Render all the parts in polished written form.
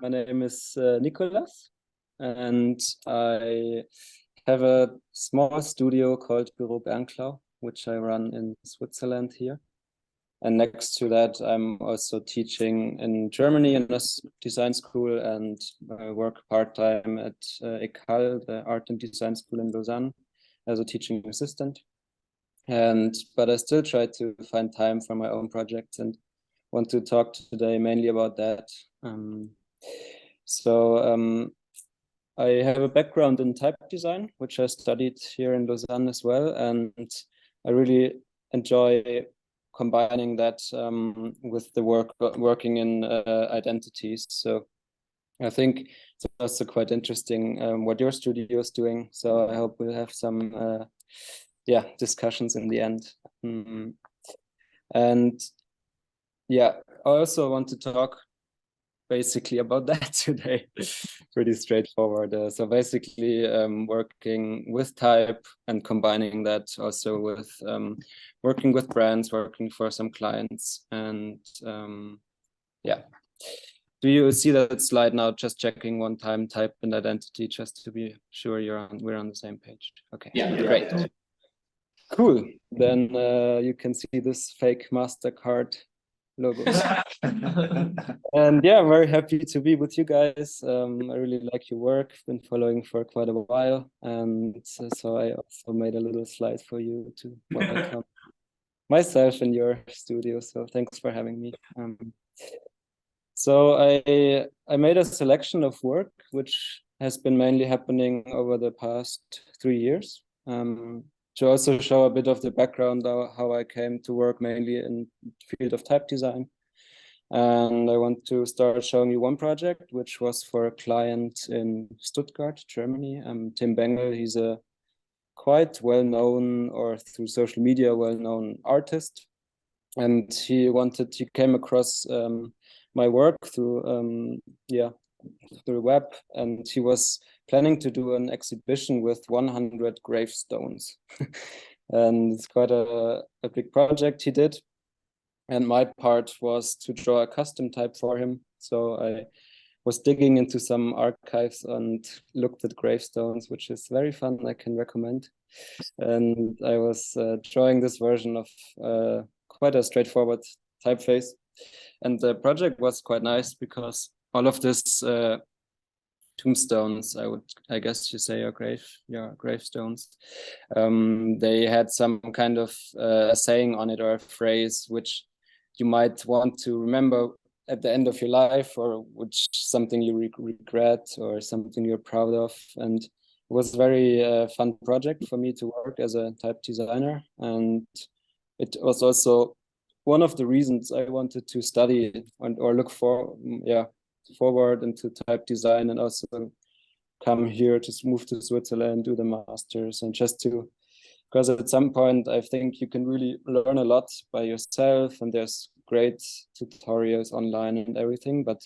My name is Nicolas, and I have a small studio called Nicolas Bernklau, which I run in Switzerland here. And next to that, I'm also teaching in Germany in a design school, and I work part-time at ECAL, the art and design school in Lausanne, as a teaching assistant. But I still try to find time for my own projects and want to talk today mainly about that. I have a background in type design, which I studied here in Lausanne as well, and I really enjoy combining that with the working in identities. So I think it's also quite interesting what your studio is doing. So I hope we'll have some discussions in the end. And yeah, I also want to talk basically about that today. Pretty straightforward. So basically working with type and combining that also with working with brands, working for some clients. And yeah. Do you see that slide now? Just checking one time, type and identity, just to be sure we're on the same page. Okay, yeah, great. Yeah. Cool. Then you can see this fake MasterCard logo. And yeah, I'm very happy to be with you guys. I really like your work, been following for quite a while. And so I also made a little slide for you to welcome myself in your studio. So thanks for having me. So I made a selection of work, which has been mainly happening over the past 3 years. To also show a bit of the background of how I came to work mainly in the field of type design. And I want to start showing you one project, which was for a client in Stuttgart, Germany. Tim Bengel, he's a quite well-known, or through social media, well-known artist. And he came across my work through the web, and he was planning to do an exhibition with 100 gravestones. And it's quite a big project he did. And my part was to draw a custom type for him. So I was digging into some archives and looked at gravestones, which is very fun, I can recommend. And I was drawing this version of quite a straightforward typeface. And the project was quite nice because all of this tombstones, I guess you say, gravestones. They had some kind of saying on it, or a phrase which you might want to remember at the end of your life, or which something you regret or something you're proud of. And it was a very fun project for me to work as a type designer. And it was also one of the reasons I wanted to study or look forward into type design, and also come here to move to Switzerland, do the masters, and because at some point I think you can really learn a lot by yourself, and there's great tutorials online and everything, but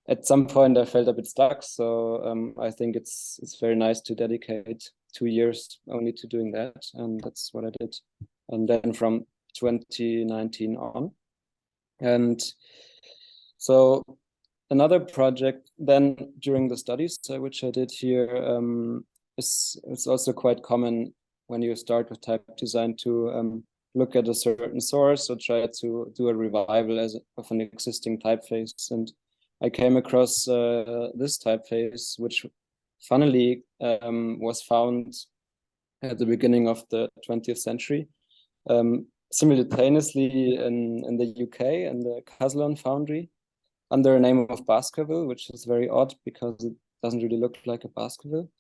at some point I felt a bit stuck. So I think it's very nice to dedicate 2 years only to doing that, and that's what I did. And then from 2019 on. And so another project then during the studies, which I did here, it's also quite common when you start with type design to look at a certain source or try to do a revival of an existing typeface. And I came across this typeface, which funnily was found at the beginning of the 20th century, simultaneously in the UK, in the Caslon foundry, under a name of Baskerville, which is very odd because it doesn't really look like a Baskerville.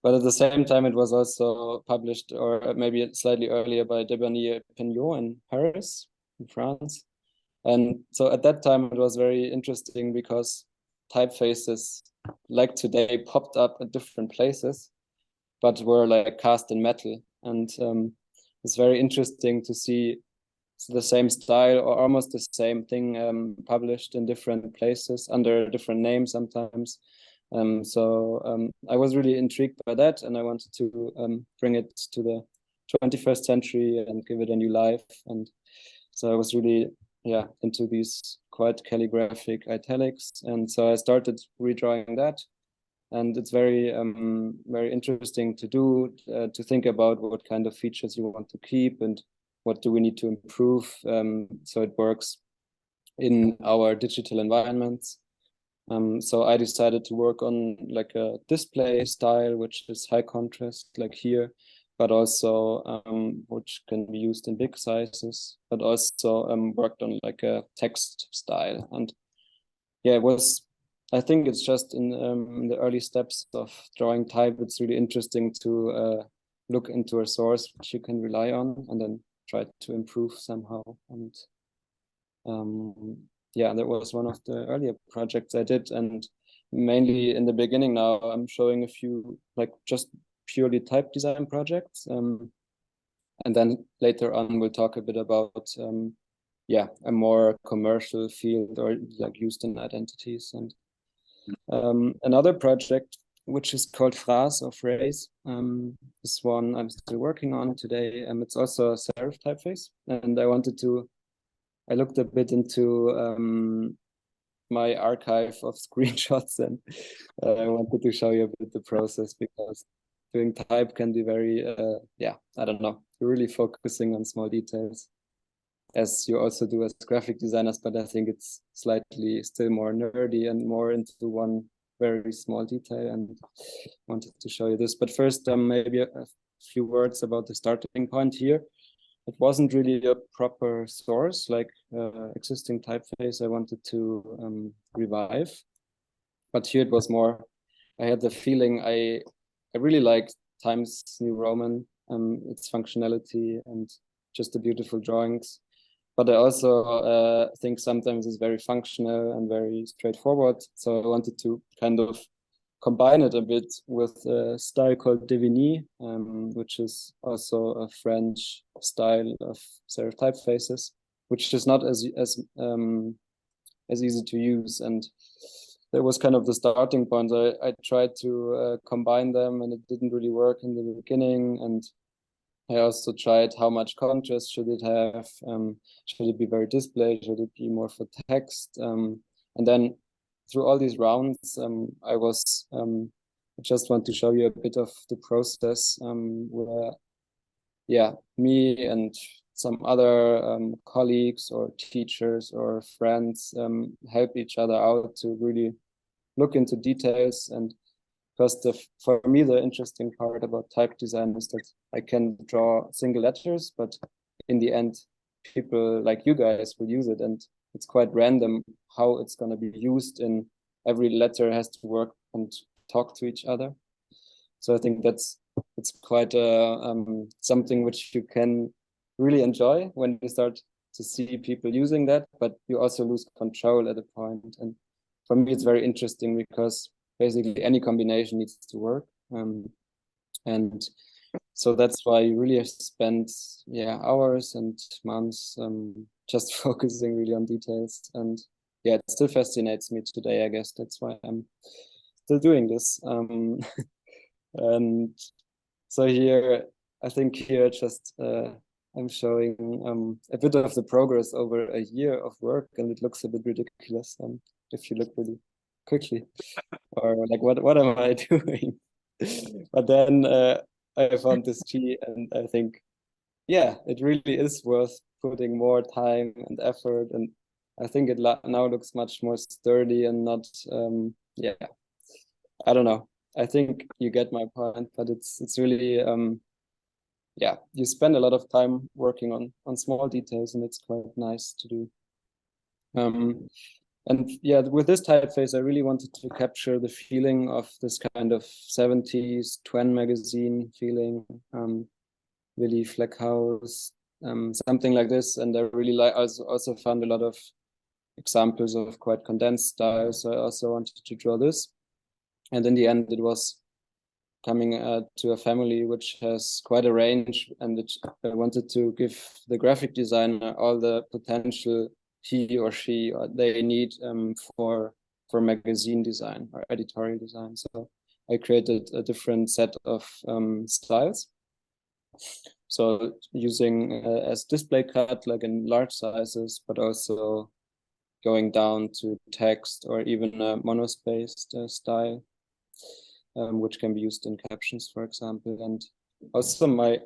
But at the same time, it was also published, or maybe slightly earlier, by Debanier Pignot in Paris, in France. And so at that time, it was very interesting because typefaces like today popped up at different places, but were like cast in metal. And it's very interesting to see the same style or almost the same thing published in different places under different names sometimes. I was really intrigued by that, and I wanted to bring it to the 21st century and give it a new life. And so I was really into these quite calligraphic italics. And so I started redrawing that. And it's very, very interesting to do, to think about what kind of features you want to keep and what do we need to improve, so it works in our digital environments. So I decided to work on like a display style, which is high contrast, like here, but also which can be used in big sizes, but also worked on like a text style. And yeah, it was, I think it's just in the early steps of drawing type, it's really interesting to look into a source which you can rely on and then try to improve somehow. And yeah, that was one of the earlier projects I did. And mainly in the beginning now, I'm showing a few like just purely type design projects. And then later on, we'll talk a bit about, yeah, a more commercial field or like used in identities. And another project, which is called Phrase or Phrase, this one I'm still working on today. It's also a serif typeface. And I looked a bit into my archive of screenshots, and I wanted to show you a bit the process, because doing type can be very, yeah, I don't know, you're really focusing on small details, as you also do as graphic designers, but I think it's slightly still more nerdy and more into one very small detail, and wanted to show you this. But first, maybe a few words about the starting point here. It wasn't really a proper source, like existing typeface I wanted to revive. But here it was more, I had the feeling I really liked Times New Roman, its functionality and just the beautiful drawings. But I also think sometimes it's very functional and very straightforward. So I wanted to kind of combine it a bit with a style called Devigny, which is also a French style of serif typefaces, which is not as easy to use. And that was kind of the starting point. I tried to combine them, and it didn't really work in the beginning. And I also tried how much contrast should it have? Should it be very display? Should it be more for text? And then through all these rounds, I just want to show you a bit of the process where, yeah, me and some other colleagues or teachers or friends help each other out to really look into details. And because for me, the interesting part about type design is that I can draw single letters, but in the end, people like you guys will use it, and it's quite random how it's going to be used. In every letter has to work and talk to each other. So I think it's quite something which you can really enjoy when you start to see people using that, but you also lose control at a point. And for me, it's very interesting because basically any combination needs to work. And so that's why you really have spent, yeah, hours and months just focusing really on details. And yeah, it still fascinates me today, I guess. That's why I'm still doing this. And so here, I think here just I'm showing a bit of the progress over a year of work, and it looks a bit ridiculous if you look really quickly, or like what am I doing? But then I found this G, and I think, yeah, it really is worth putting more time and effort, and I think it now looks much more sturdy and not yeah, I don't know. I think you get my point, but it's really yeah, you spend a lot of time working on small details, and it's quite nice to do. And yeah, with this typeface, I really wanted to capture the feeling of this kind of 70s Twen magazine feeling, really Fleck House, something like this. And I really also found a lot of examples of quite condensed styles. So I also wanted to draw this. And in the end, it was coming to a family which has quite a range, and I wanted to give the graphic designer all the potential he or she they need for magazine design or editorial design. So I created a different set of styles. So using as display cut, like in large sizes, but also going down to text or even a monospaced style, which can be used in captions, for example. And also my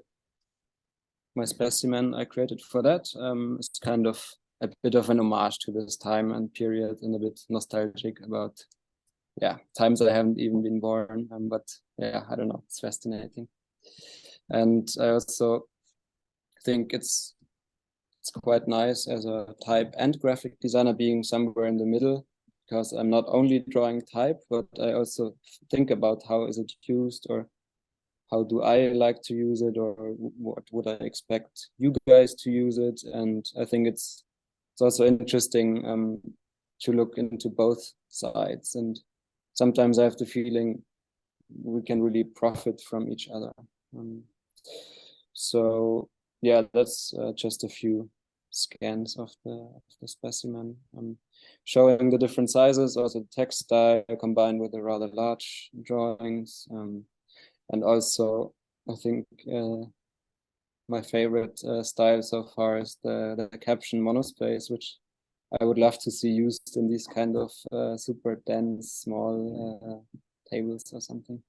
specimen I created for that is kind of a bit of an homage to this time and period, and a bit nostalgic about times I haven't even been born. But yeah, I don't know, it's fascinating. And I also think it's quite nice as a type and graphic designer being somewhere in the middle, because I'm not only drawing type, but I also think about how is it used, or how do I like to use it, or what would I expect you guys to use it. And I think it's also interesting to look into both sides. And sometimes I have the feeling we can really profit from each other. So yeah, that's just a few scans of the specimen, showing the different sizes, also the text style combined with the rather large drawings. And also, I think my favorite style so far is the caption monospace, which I would love to see used in these kind of super dense, small tables or something.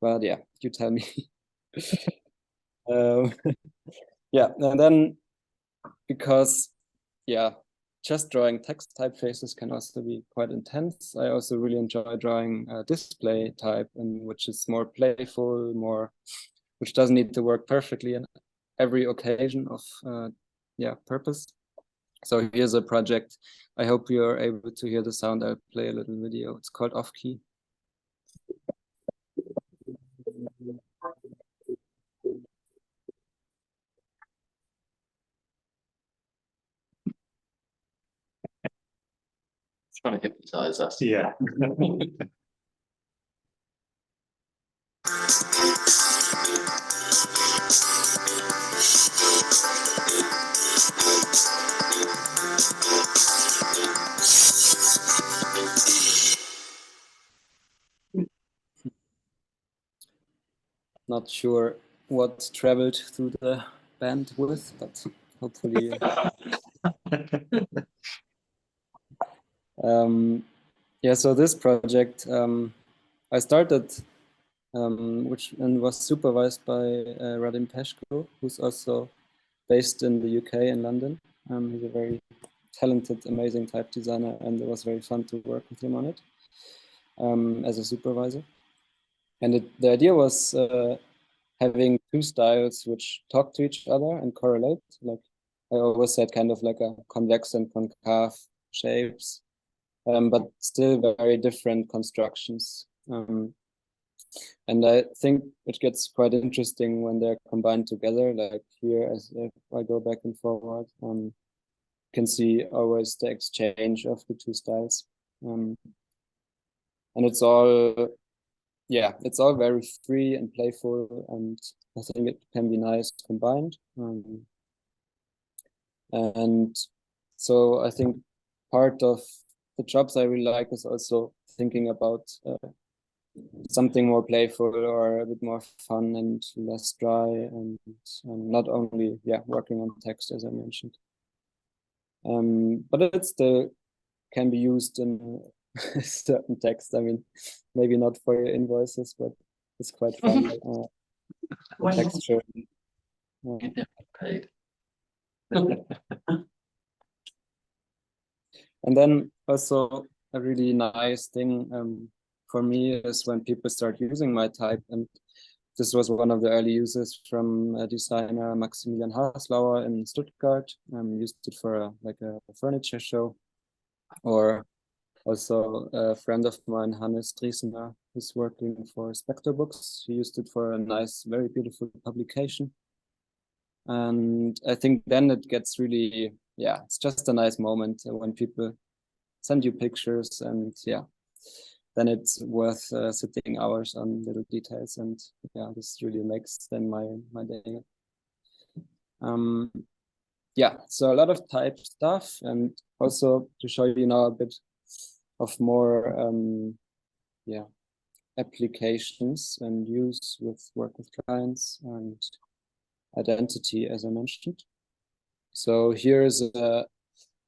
But yeah, you tell me. Yeah, and then because just drawing text typefaces can also be quite intense. I also really enjoy drawing display type, and which is more playful, which doesn't need to work perfectly in every occasion of purpose. So here's a project. I hope you're able to hear the sound. I'll play a little video. It's called Off Key. Trying to hypnotize us. Yeah. Not sure what traveled through the bandwidth, but hopefully. So this project I started, which was supervised by Radim Peshko, who's also based in the UK in London. He's a very talented, amazing type designer, and it was very fun to work with him on it as a supervisor. And the idea was having two styles which talk to each other and correlate. Like I always said, kind of like a convex and concave shapes, but still very different constructions. And I think it gets quite interesting when they're combined together. Like here, as if I go back and forward, you can see always the exchange of the two styles. And it's all, it's all very free and playful, and I think it can be nice combined. And so I think part of the jobs I really like is also thinking about something more playful or a bit more fun and less dry, and not only working on text, as I mentioned. But it still can be used in certain text. I mean, maybe not for your invoices, but it's quite fun. Texture. Paid. And then also a really nice thing for me is when people start using my type, and this was one of the early uses from a designer, Maximilian Haslauer in Stuttgart. Used it for a furniture show, or also a friend of mine, Hannes Driesener, who's working for Spectre Books. He used it for a nice, very beautiful publication. And I think then it gets really, it's just a nice moment when people send you pictures, and then it's worth sitting hours on little details, and this really makes then my day. So a lot of type stuff, and also to show you now a bit of more applications and use with work with clients and identity, as I mentioned. So here's a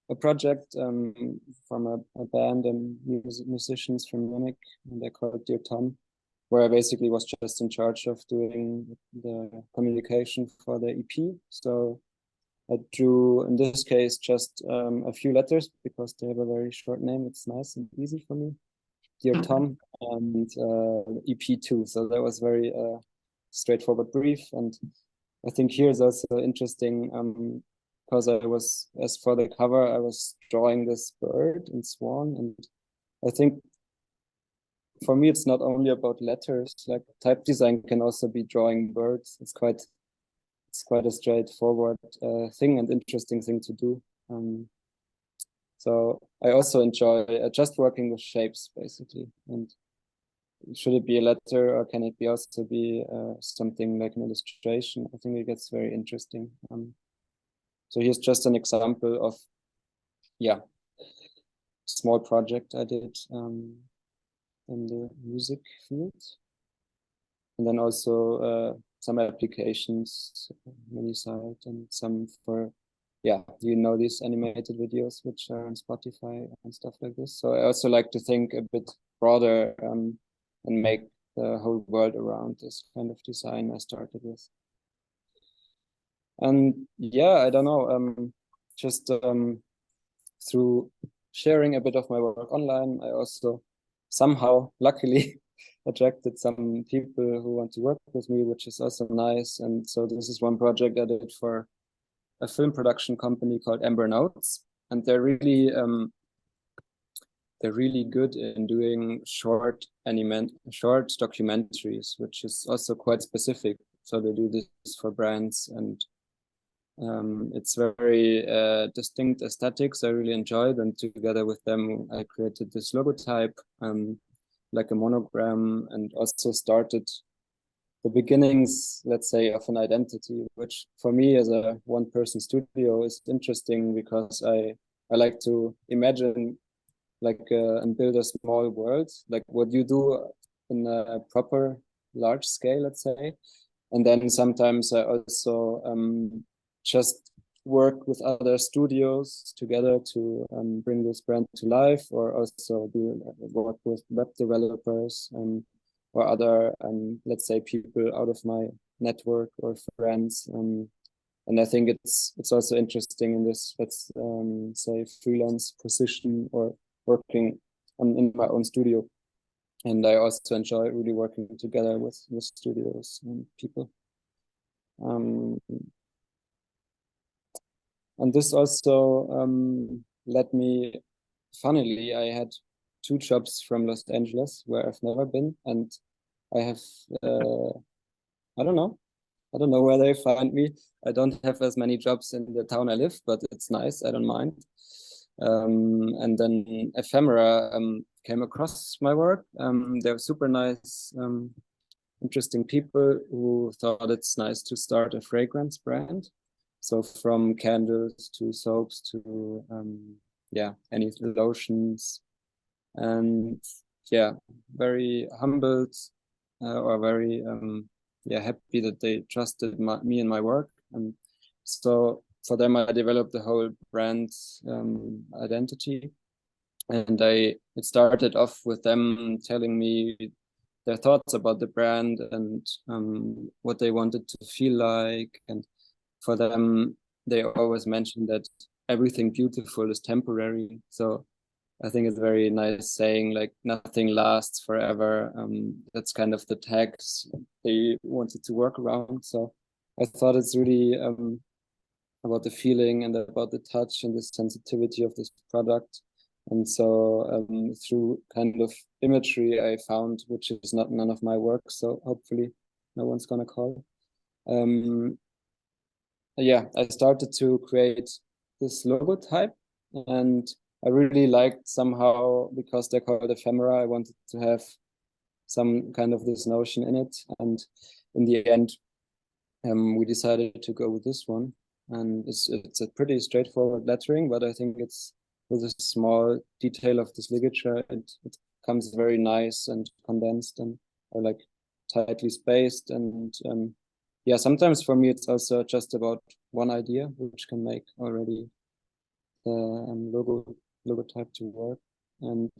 a project from a band and musicians from Munich, and they're called Dear Tom, where I basically was just in charge of doing the communication for the EP. So I drew, in this case, just a few letters because they have a very short name. It's nice and easy for me. Dear Tom, and EP2. So that was very straightforward brief. And I think here is also interesting because I was, as for the cover, I was drawing this bird and swan. And I think for me, it's not only about letters. Like type design can also be drawing birds. It's quite a straightforward thing and interesting thing to do. So I also enjoy just working with shapes, basically. And should it be a letter, or can it be also be something like an illustration? I think it gets very interesting. So here's just an example of, yeah, small project I did in the music field. And then also some applications, many site, and some for, yeah, you know, these animated videos which are on Spotify and stuff like this. So I also like to think a bit broader and make the whole world around this kind of design I started with. And yeah, I don't know, just through sharing a bit of my work online, I also somehow, luckily, attracted some people who want to work with me, which is also nice. And so this is one project I did for a film production company called Amber Notes, and they're really good in doing short documentaries, which is also quite specific. So they do this for brands, and it's very distinct aesthetics I really enjoyed. And together with them, I created this logotype, like a monogram, and also started the beginnings, let's say, of an identity, which for me as a one-person studio is interesting because I like to imagine like and build a small world, like what you do in a proper large scale, let's say. And then sometimes I also just work with other studios together to bring this brand to life, or also work with web developers or other, let's say, people out of my network or friends. And I think it's also interesting in this, let's say, freelance position or working in my own studio. And I also enjoy really working together with studios and people. And this also led me, funnily, I had 2 jobs from Los Angeles where I've never been, and I have, I don't know where they find me. I don't have as many jobs in the town I live, but it's nice, I don't mind. And then Ephemera came across my work. They're super nice, interesting people who thought it's nice to start a fragrance brand. So from candles to soaps to yeah, any lotions, and yeah, very humbled or very yeah, happy that they trusted me and my work. And so for them, I developed the whole brand identity. And it started off with them telling me their thoughts about the brand and what they wanted to feel like. And for them, they always mention that everything beautiful is temporary. So I think it's very nice saying, like, nothing lasts forever. That's kind of the tags they wanted to work around. So I thought it's really about the feeling and about the touch and the sensitivity of this product. And so through kind of imagery I found, which is none of my work, so hopefully no one's gonna call. Yeah, I started to create this logo type, and I really liked somehow, because they're called ephemera, I wanted to have some kind of this notion in it. And in the end, we decided to go with this one. And it's a pretty straightforward lettering, but I think it's with a small detail of this ligature, it comes very nice and condensed and or like tightly spaced. And yeah, sometimes for me it's also just about one idea, which can make already the logotype to work. And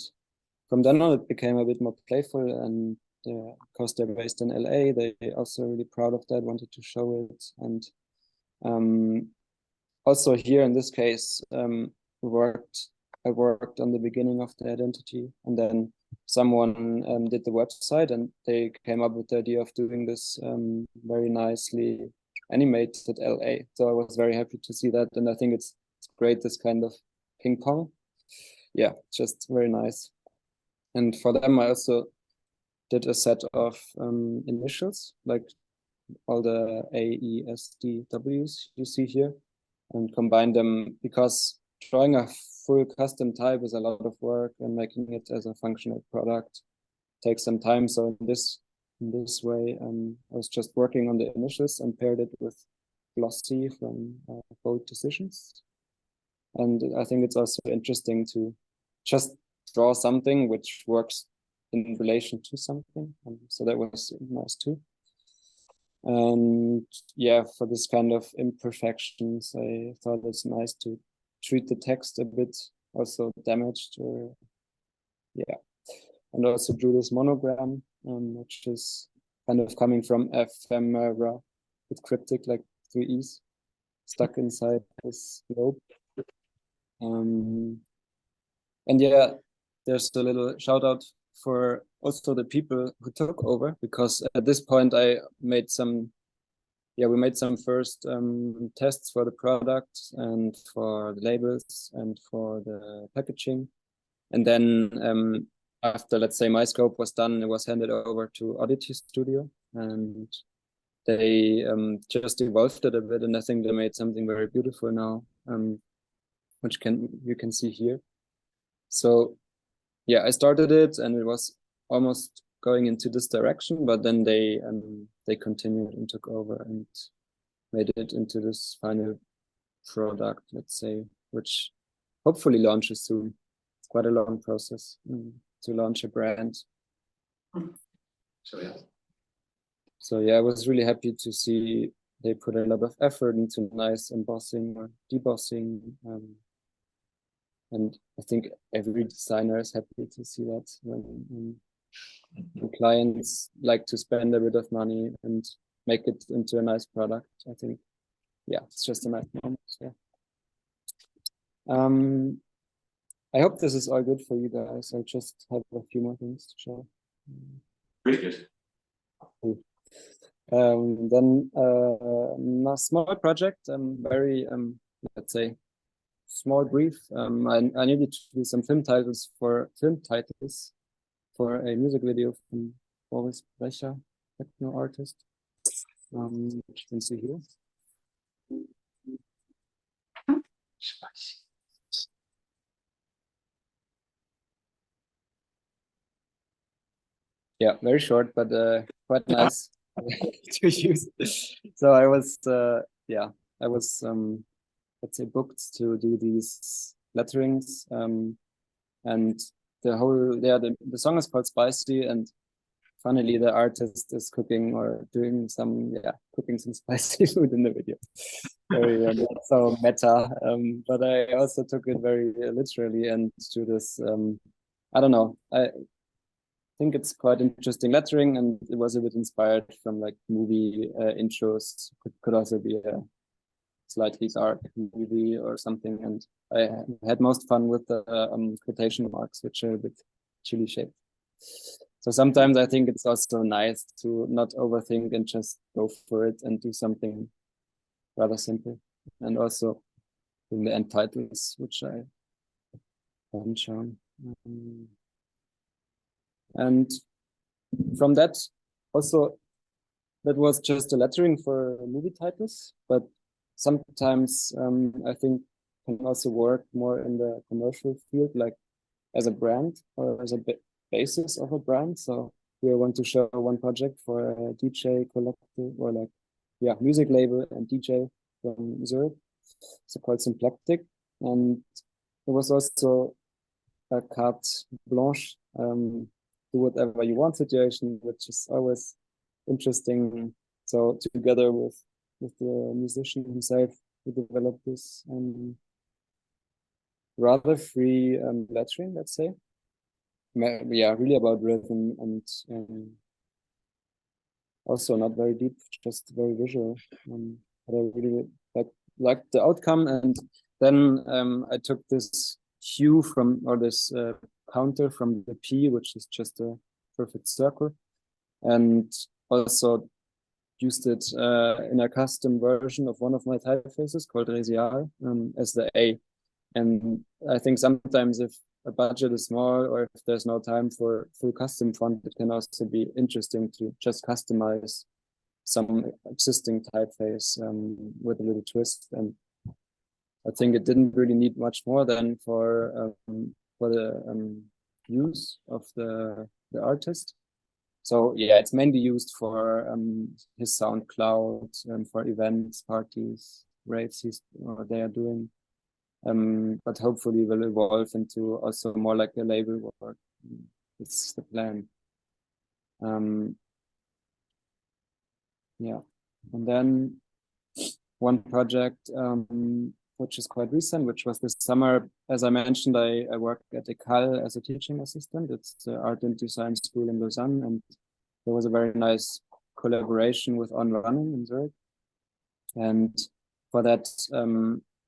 from then on, it became a bit more playful. And because they're based in LA, they also really proud of that, wanted to show it. And also here in this case, I worked on the beginning of the identity, and then someone did the website, and they came up with the idea of doing this very nicely animated LA. So I was very happy to see that, and I think it's great, this kind of ping pong. Yeah, just very nice. And for them, I also did a set of initials, like all the A, E, S, D, Ws you see here, and combine them, because drawing a full custom type is a lot of work, and making it as a functional product takes some time. So in this way, I was just working on the initials and paired it with Glossy from Bold Decisions. And I think it's also interesting to just draw something which works in relation to something. So that was nice too. And yeah, for this kind of imperfections, I thought it's nice to treat the text a bit also damaged, or yeah. And also drew this monogram, which is kind of coming from ephemera with cryptic, like 3 E's stuck inside this globe. And yeah, there's a little shout out for also the people who took over, because at this point I made some, we made some first tests for the product and for the labels and for the packaging. And then after, let's say, my scope was done, it was handed over to Oddity Studio, and they just evolved it a bit, and I think they made something very beautiful now, which you can see here. So yeah, I started it, and it was almost going into this direction, but then they continued and took over and made it into this final product, let's say, which hopefully launches soon. It's quite a long process to launch a brand. So yeah, I was really happy to see they put a lot of effort into nice embossing or debossing. And I think every designer is happy to see that when clients like to spend a bit of money and make it into a nice product. I think, yeah, it's just a nice moment. Yeah. I hope this is all good for you guys. I just have a few more things to show. Really good. Cool. Then a small project, very let's say small brief. I needed to do some film titles for a music video from Boris Brecher, techno artist, which you can see here. Yeah, very short, but quite nice to use. So I was, let's say, booked to do these letterings, and the song is called Spicy, and funnily the artist is cooking some spicy food in the video. Very so meta, but I also took it very literally and to this. I don't know. I think it's quite interesting lettering, and it was a bit inspired from like movie intros. Could also be a slightly dark movie or something. And I had most fun with the quotation marks, which are a bit chili shaped. So sometimes I think it's also nice to not overthink and just go for it and do something rather simple. And also in the end titles, which I haven't shown. And from that, also, that was just a lettering for movie titles, but sometimes I think can also work more in the commercial field, like as a brand or as a basis of a brand. So we want to show one project for a DJ collective or like, yeah, music label and DJ from Zurich. So called Symplectic. And it was also a carte blanche, do whatever you want situation, which is always interesting. So together with the musician himself, we developed this rather free lettering, let's say. Yeah, really about rhythm and also not very deep, just very visual. But I really liked the outcome, and then I took this cue from, or this counter from the P, which is just a perfect circle, and also used it in a custom version of one of my typefaces called Resial as the A. And I think sometimes if a budget is small or if there's no time for full custom font, it can also be interesting to just customize some existing typeface with a little twist. And I think it didn't really need much more than for the use of the artist. So yeah, it's mainly used for his SoundCloud, for events, parties, raves they are doing. But hopefully will evolve into also more like a label work. It's the plan. Yeah, and then one project which is quite recent, which was this summer. As I mentioned, I work at ECAL as a teaching assistant. It's the art and design school in Lausanne, and there was a very nice collaboration with On Running in Zurich. And for that,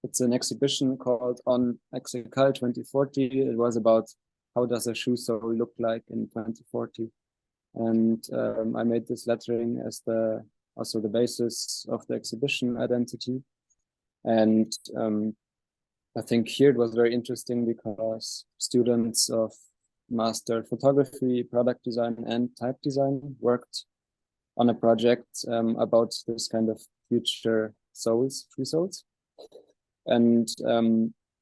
it's an exhibition called On ECAL 2040. It was about how does a shoe sole look like in 2040. And I made this lettering as also the basis of the exhibition identity. And I think here it was very interesting because students of master photography, product design, and type design worked on a project about this kind of future soles, free soles. And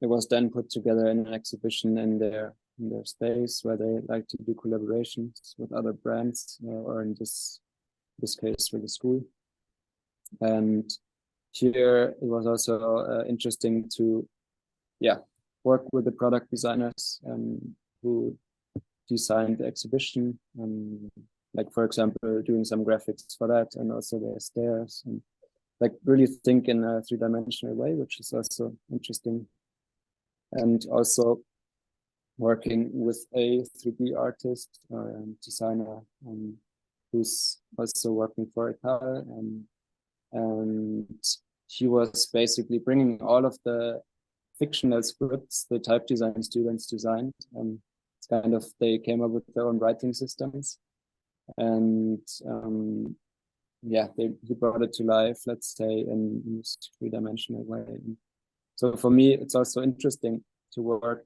it was then put together in an exhibition in their space where they like to do collaborations with other brands, or in this case with the school. And here it was also interesting to work with the product designers who designed the exhibition, like for example doing some graphics for that, and also the stairs, and like really think in a three-dimensional way, which is also interesting. And also working with a 3D artist or designer who's also working for ECAL, and he was basically bringing all of the fictional scripts the type design students designed. It's kind of, they came up with their own writing systems, and he brought it to life, let's say, in this three-dimensional way. So for me, it's also interesting to work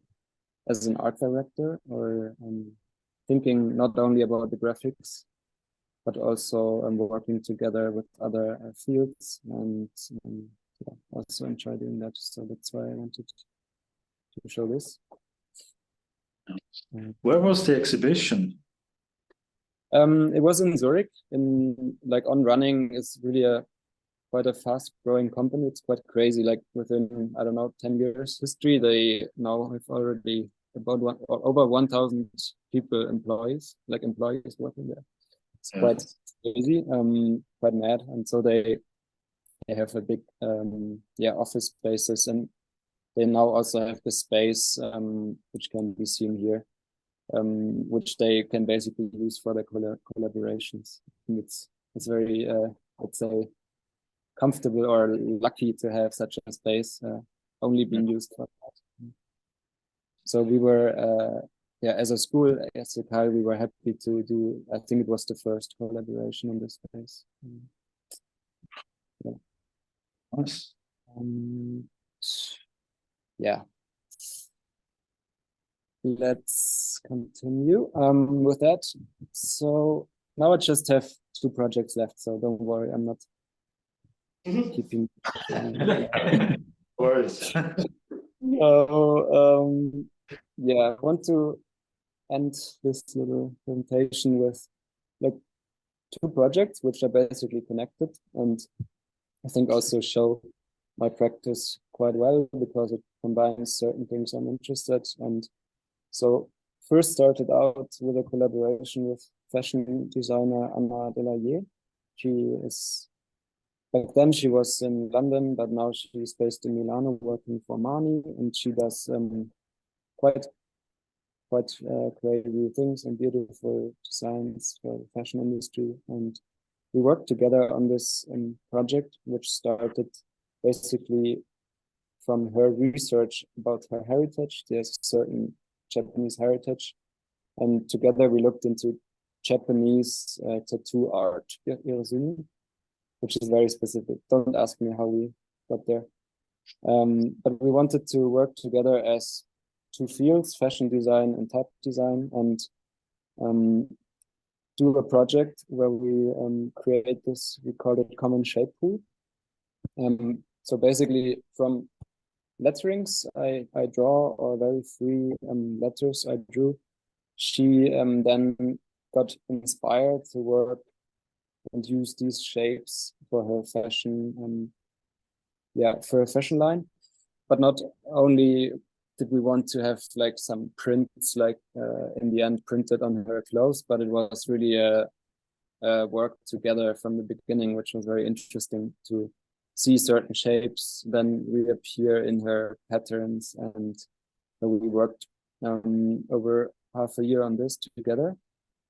as an art director, or thinking not only about the graphics, but also working together with other fields, and also enjoy doing that. So that's why I wanted to show this. Where was the exhibition? It was in Zurich. Like On Running is really quite a fast-growing company. It's quite crazy. Like within, I don't know, 10 years history, they now have already about over 1,000 employees working there. It's quite crazy, quite mad. And so they have a big office spaces, and they now also have the space which can be seen here, which they can basically use for the collaborations. And it's very let's say comfortable or lucky to have such a space only being used for that. So we were as a school, as ECAL, we were happy to do, I think it was the first collaboration in this space. Nice. Let's continue with that. So now I just have 2 projects left, so don't worry, I'm not keeping Worries. So I want to end this little presentation with like 2 projects which are basically connected, and I think also show my practice quite well because it combines certain things I'm interested in. And so first started out with a collaboration with fashion designer Anna Delayer. She is back then she was in London, but now she's based in Milano working for Mani, and she does quite crazy things and beautiful designs for the fashion industry. And we worked together on this project, which started basically from her research about her heritage. There's a certain Japanese heritage, and together we looked into Japanese tattoo art, which is very specific. Don't ask me how we got there. But we wanted to work together as two fields, fashion design and type design, and do a project where we create this, we call it common shape pool. So basically from letterings I draw, or very free letters I drew, she then got inspired to work and use these shapes for her fashion, for a fashion line. But not only did we want to have like some prints, like in the end printed on her clothes, but it was really a work together from the beginning, which was very interesting to see certain shapes then reappear in her patterns. And we worked over half a year on this together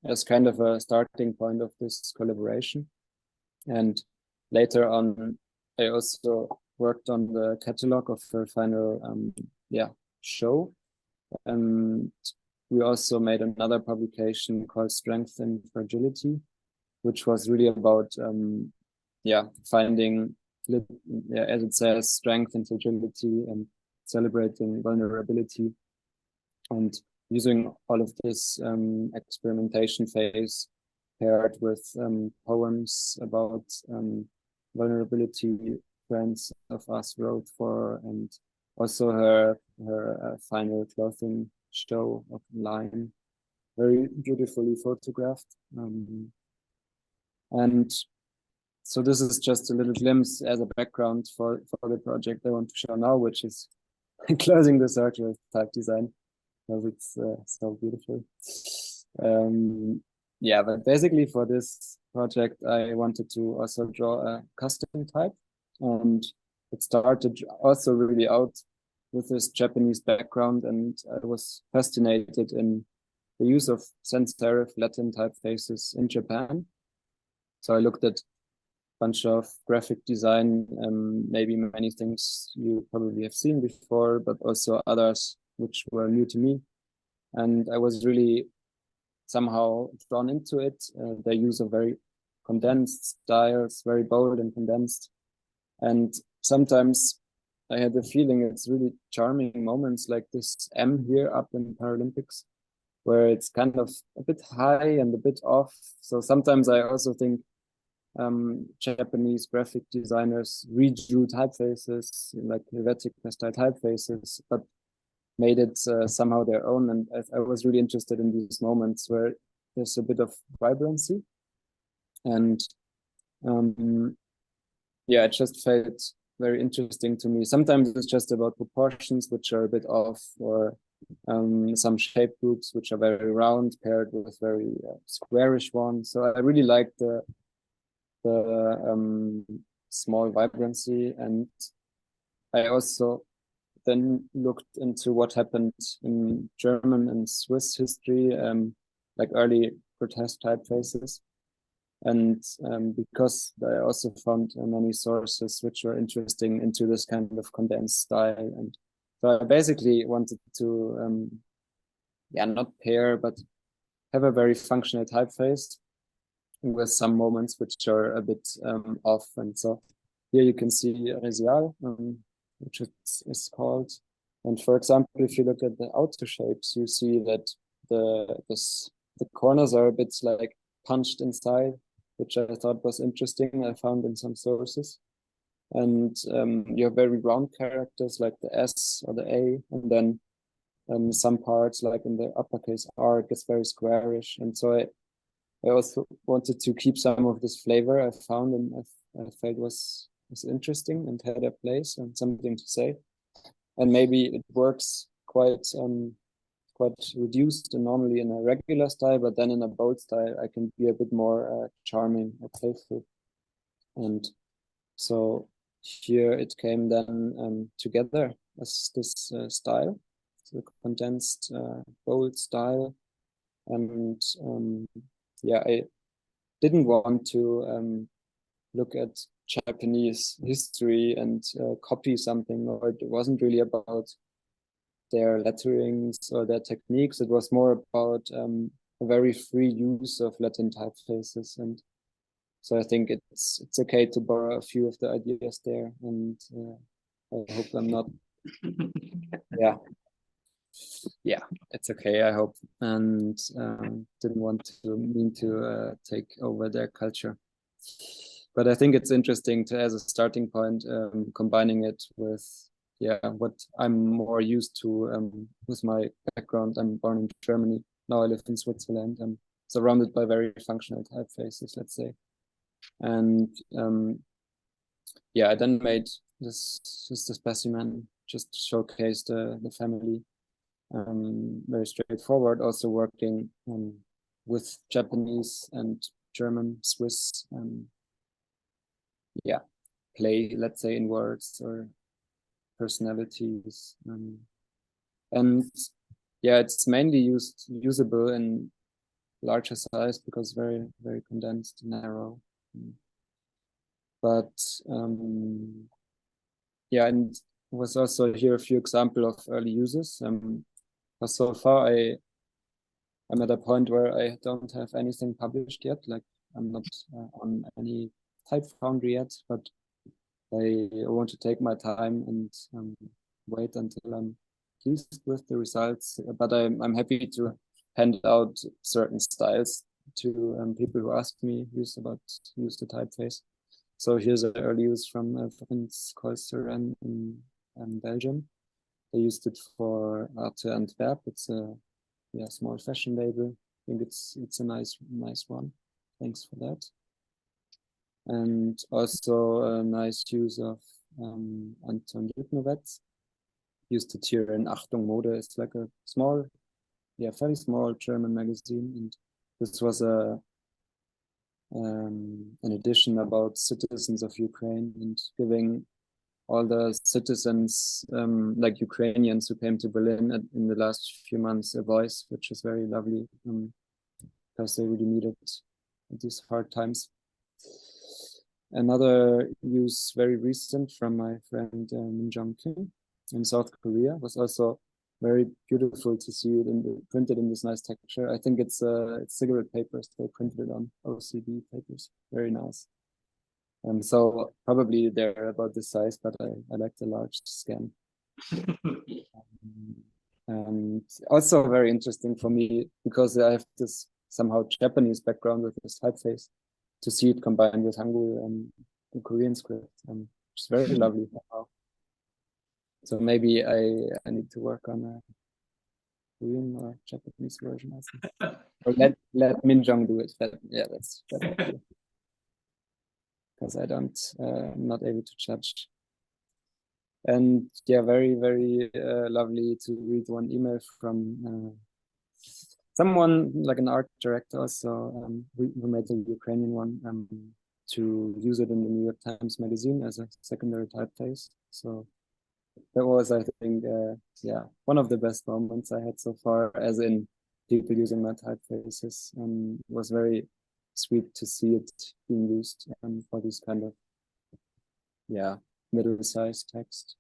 as kind of a starting point of this collaboration. And later on, I also worked on the catalog of her final show. And we also made another publication called Strength and Fragility, which was really about finding, as it says, strength and fragility, and celebrating vulnerability, and using all of this experimentation phase paired with poems about vulnerability friends of us wrote for, and also her final clothing show of line, very beautifully photographed. And so this is just a little glimpse as a background for the project I want to show now, which is closing the circle with type design, because it's so beautiful. But basically for this project, I wanted to also draw a custom type, and it started also really out with this Japanese background, and I was fascinated in the use of sans serif Latin typefaces in Japan. So I looked at a bunch of graphic design, maybe many things you probably have seen before, but also others which were new to me. And I was really somehow drawn into it. They use a very condensed styles, very bold and condensed. And sometimes I had the feeling it's really charming moments like this M here up in Paralympics, where it's kind of a bit high and a bit off. So sometimes I also think Japanese graphic designers redrew typefaces, like Helvetica style typefaces, but made it somehow their own. And I was really interested in these moments where there's a bit of vibrancy. And it just felt very interesting to me. Sometimes it's just about proportions which are a bit off, or some shape groups which are very round paired with very squarish ones. So I really like the small vibrancy. And I also then looked into what happened in German and Swiss history, like early protest typefaces. And because I also found many sources which were interesting into this kind of condensed style. And so I basically wanted to, not pair, but have a very functional typeface with some moments which are a bit off. And so here you can see Resial, which is called. And for example, if you look at the outer shapes, you see that the corners are a bit like punched inside, which I thought was interesting. I found in some sources. And you have very round characters like the S or the A, and then some parts like in the uppercase R gets very squarish. And so I also wanted to keep some of this flavor I found, and I felt was interesting and had a place and something to say. And maybe it works quite reduced and normally in a regular style, but then in a bold style I can be a bit more charming or playful. And So here it came then together as this style, the condensed bold style. And yeah, I didn't want to look at Japanese history and copy something, or it wasn't really about their letterings or their techniques. It was more about a very free use of Latin typefaces. And so I think it's okay to borrow a few of the ideas there. And I hope I'm not, yeah, it's okay, I hope. And didn't want to mean to take over their culture. But I think it's interesting to, as a starting point, combining it with, what I'm more used to with my background. I'm born in Germany. Now I live in Switzerland. I'm surrounded by very functional typefaces, let's say. And I then made this specimen just to showcase the family. Very straightforward, also working with Japanese and German, Swiss, play, let's say, in words or personalities. And it's mainly usable in larger size because very, very condensed, narrow. But and was also here a few examples of early uses. But so far I'm at a point where I don't have anything published yet. Like I'm not on any type foundry yet, but I want to take my time and wait until I'm pleased with the results. But I'm happy to hand out certain styles to people who ask me use the typeface. So here's an early use from Prince Kolster in Belgium. They used it for Arte Antwerp. It's a small fashion label. I think it's a nice one. Thanks for that. And also a nice use of Anton Lübnowitz. Used it here in Achtung Mode. It's like a small, very small German magazine. And this was an edition about citizens of Ukraine and giving all the citizens, like Ukrainians who came to Berlin in the last few months, a voice, which is very lovely because they really need it at these hard times. Another use very recent from my friend Min Jong Kim in South Korea was also very beautiful to see it printed in this nice texture. I think it's cigarette papers. They printed it on OCD papers. Very nice. So probably they're about this size, but I like the large scan. And also very interesting for me because I have this somehow Japanese background with this typeface, to see it combined with Hangul and the Korean script. It's very lovely. So maybe I need to work on a Korean or Japanese version also. Or let Min Jong do it. That's better. Because I'm not able to judge. And very, very lovely to read one email from someone, like an art director, who made the Ukrainian one, to use it in the New York Times Magazine as a secondary typeface. So that was, I think, one of the best moments I had so far, as in people using my typefaces. It was very sweet to see it being used for this kind of middle-sized text,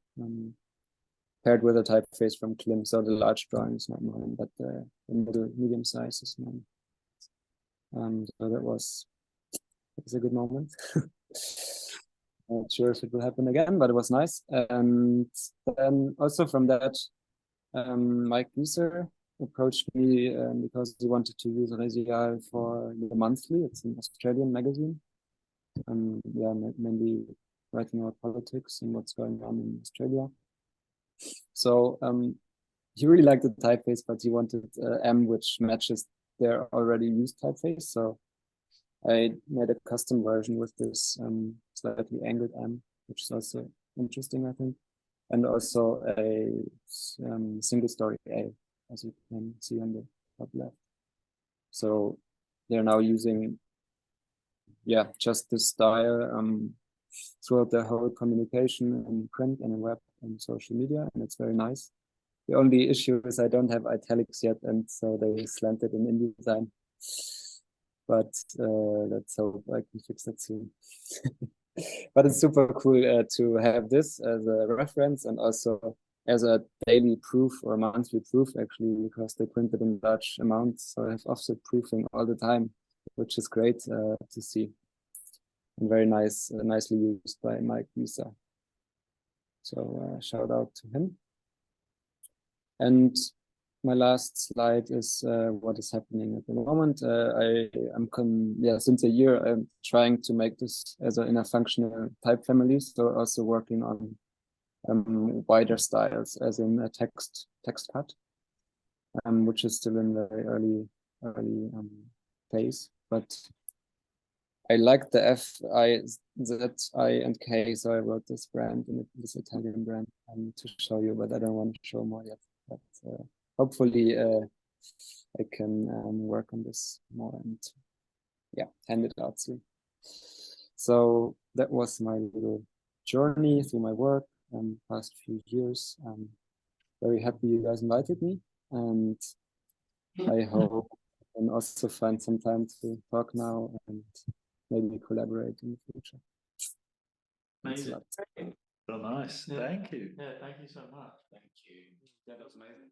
paired with a typeface from Klim. So the large drawing is not mine, but the medium size is mine. So that was a good moment. Not sure if it will happen again, but it was nice. And then also from that, Mike Gieser approached me because he wanted to use Resial for the monthly. It's an Australian magazine. Mainly writing about politics and what's going on in Australia. So he really liked the typeface, but he wanted M, which matches their already used typeface. So I made a custom version with this slightly angled M, which is also interesting, I think. And also a single story A, as you can see on the top left. So they're now using, just this style throughout the whole communication in print and in web and social media, and it's very nice. The only issue is I don't have italics yet, and so they slanted in InDesign. But let's hope I can fix that soon. But it's super cool to have this as a reference and also as a daily proof or monthly proof, actually, because they printed in large amounts. So I have offset proofing all the time, which is great to see. And very nice, nicely used by Mike Visa. So shout out to him. And my last slide is what is happening at the moment. Since a year, I'm trying to make this as in a functional type family. So also working on wider styles, as in a text cut, which is still in very early phase. But I like the F, I, Z, I, and K, so I wrote this brand, this Italian brand, to show you, but I don't want to show more yet. But hopefully I can work on this more and hand it out soon. So that was my little journey through my work past few years. I'm very happy you guys invited me, and I hope I can also find some time to talk now and maybe collaborate in the future. Amazing. So nice. Yeah. Thank you. Yeah, thank you so much. Thank you. Yeah, that was amazing.